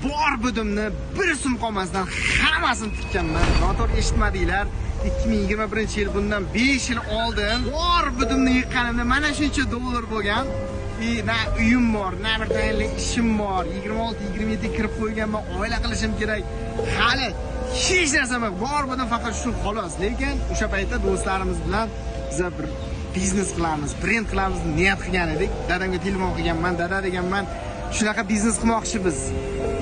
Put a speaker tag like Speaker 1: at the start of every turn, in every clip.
Speaker 1: bor budimni bir so'm qolmasdan hammasini tikkanman. Noto'g'ri eshitmadinglar. 2021-yil bundan 5 yil oldin bor budimni yiqqanimda mana shuncha dollar bo'lgan. Na uyim bor, na bir tayinli ishim bor. 26-27 kirib qo'yganman, oila qilishim kerak. Hali hech narsa yo'q. Bor budim faqat shu xolos. Lekin o'sha paytda do'stlarimiz bilan biz bir biznes qilamiz, brend qilamiz deb niyat qilgan edik. Dadamga telefon qilganman, dada deganman, shunaqa biznes qilmoqchimiz.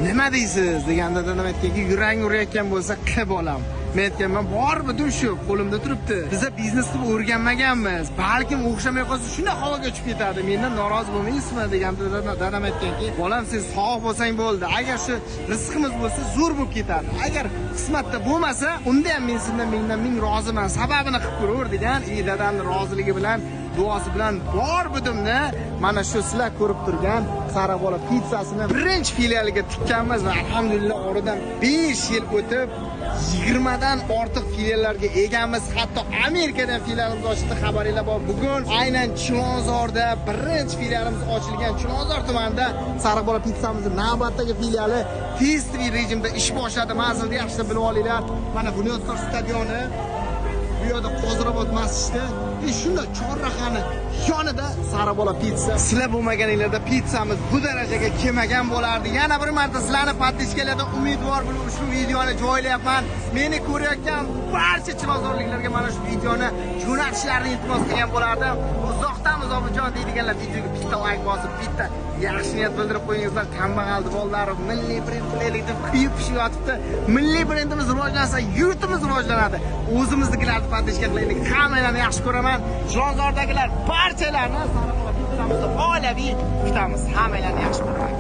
Speaker 1: Nima deysiz deganda dadam aytganki, yurang urayotgan bo'lsa qilib olam. Men aytganman, bor budim shu, qo'limda turibdi. Biz biznes qilib o'rganmaganmiz. Balkim o'xshamay qolsa shunday havoga uchib ketadi. Mendan norozi bo'lmaysizmi deganda dadam aytganki, bolam sen sog' bo'lsang bo'ldi. Agar shu rizqimiz bo'lsa zo'r bo'lib ketadi. Agar qismatda bo'lmasa, unda ham men sendan ming roziman. Sababini qilib ko'raver degan. Dadamning roziligi bilan, duosi bilan bor budimni mana shu sizlar ko'rib turgan Sarabola pizzasini birinchi filialiga tikkanmiz va alhamdulillah oradan 5 yil o'tib 20 dan ortiq filiallarga egamiz. Hatto Amerikadan filialimiz ochildi, xabaringlar bor. Bugun aynan Chilonzorda birinchi filialimiz ochilgan. Chilonzor tumanida Sarabola pizzamizning navbatdagi filiali tez-tibbiy rejimda ish boshladi. Manzilni yaxshi bilib olinglar. Mana Bunyodkor stadioni, bu yerda Qo'zirobod masjidi, shunda chorrahani yonida Sarabola pizza. Sizlar bo'lmaganinglarda pizzamiz bu darajaga kelmagan bo'lardi. Yana bir marta sizlarni podpishkalarda umidvor bo'lib ushbu videoni joylayapman. Meni ko'rayotgan barcha chilonzorliklarga mana shu videoni jo'natishlarini iltimos qilgan bo'lardim. Uzoqdan uzoqjon deydiganlar videoga bitta like bosib, bitta yaxshi niyat bildirib qo'yingizlar. Kambag'al bolalar milliy brend qilaylik deb kuyib pishib yotibdi. Milliy brendimiz rivojlansa, yurtimiz rivojlanadi. O'zimiznikilarni podpishka qilaylik. Hammalarni yaxshi ko'raman. Chilonzordagilar barchalarni Sarabola pizzamizni oilaviy kutamiz. Hammalarni yaxshi ko'raman.